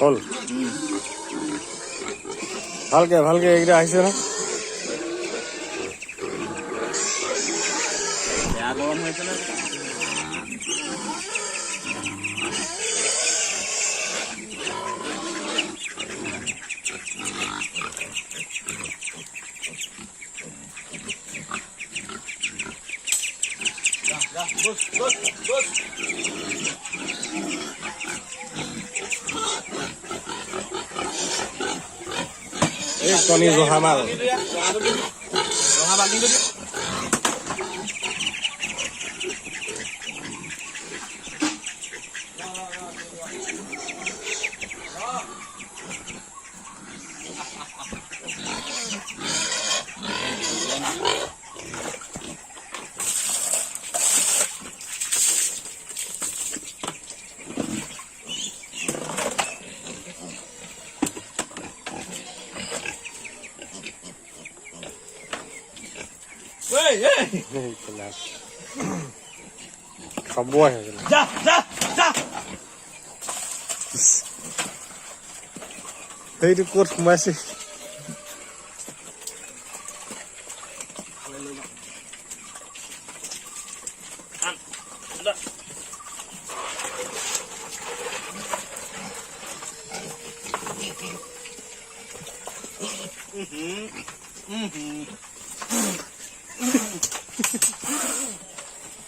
হ'ল ভালকে ভালকে এইকেইটা আহিছে না বেয়া গৰম হৈছে না এই কণী জহা মাল ৰঙা বাল্টিংটো দি খাব আহে যা যা যা সেইটো ক'ত সোমাইছে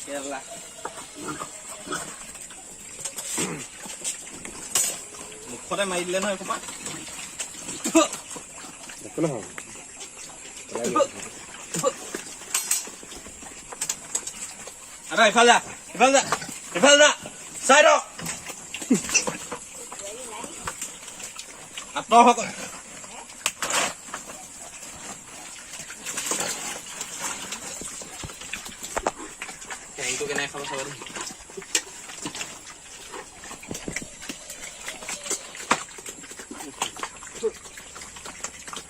কেৰেলা মুখতে মাৰি দিলে নহয় ক'ৰবাত একো নহয় আৰু ইফালে যা ইফালে যা ইফালে যা চাই ৰ আঁতৰ হক কেনেকৈ কেনেকৈ খাব চাব দেই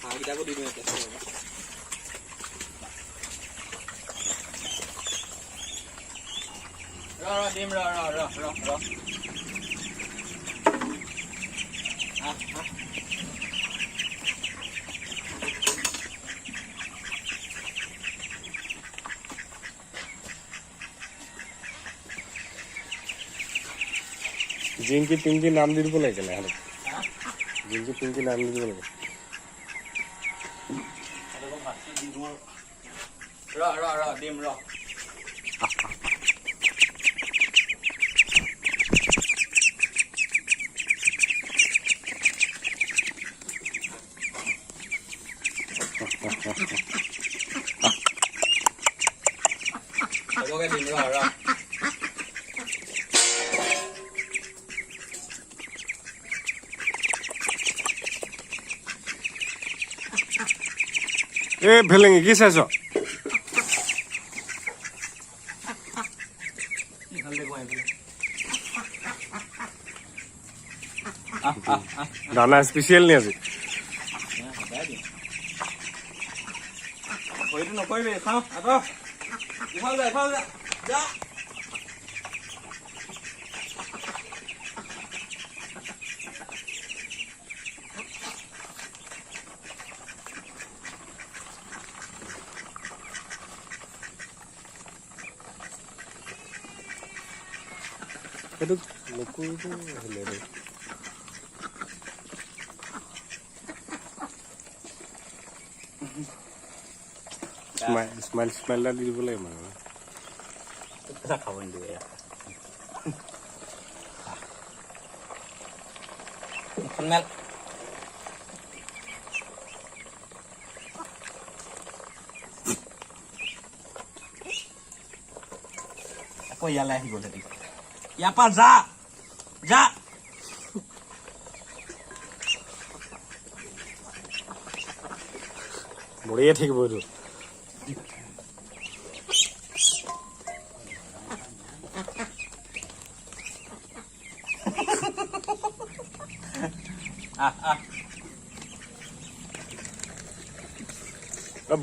হাঁহকেইটাকো দি দিওঁ এতিয়া দিম ৰ জিংকি পিংকি নাম দি দিব লাগে নহ'লে জিংকি পিংকি নাম দি দিব লাগে দিম ৰ দিম ৰ এ ভেলেঙি কি চাইছ দানা স্পেচিয়েল নি আজি ভৰিটো নকৰিবি খাওঁ আঁতৰ ইফালে যা যা সেইটো নকৰিব হ'লে দেই স্মাইল এটা দি দিব লাগে মানে খাব নিদিয়ে মেল আকৌ ইয়ালৈ আহি গ'ল হেৰি ইয়াৰ পৰা যা যা মৰিয়ে থাকিব এইটো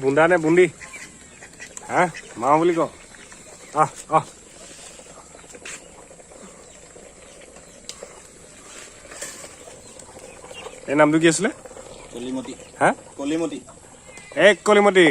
বুন্দা নে বুন্দি হা মা বুলি ক এই নামটো কি আছিলে কলিমতি হা কলিমতি এক কলিমতি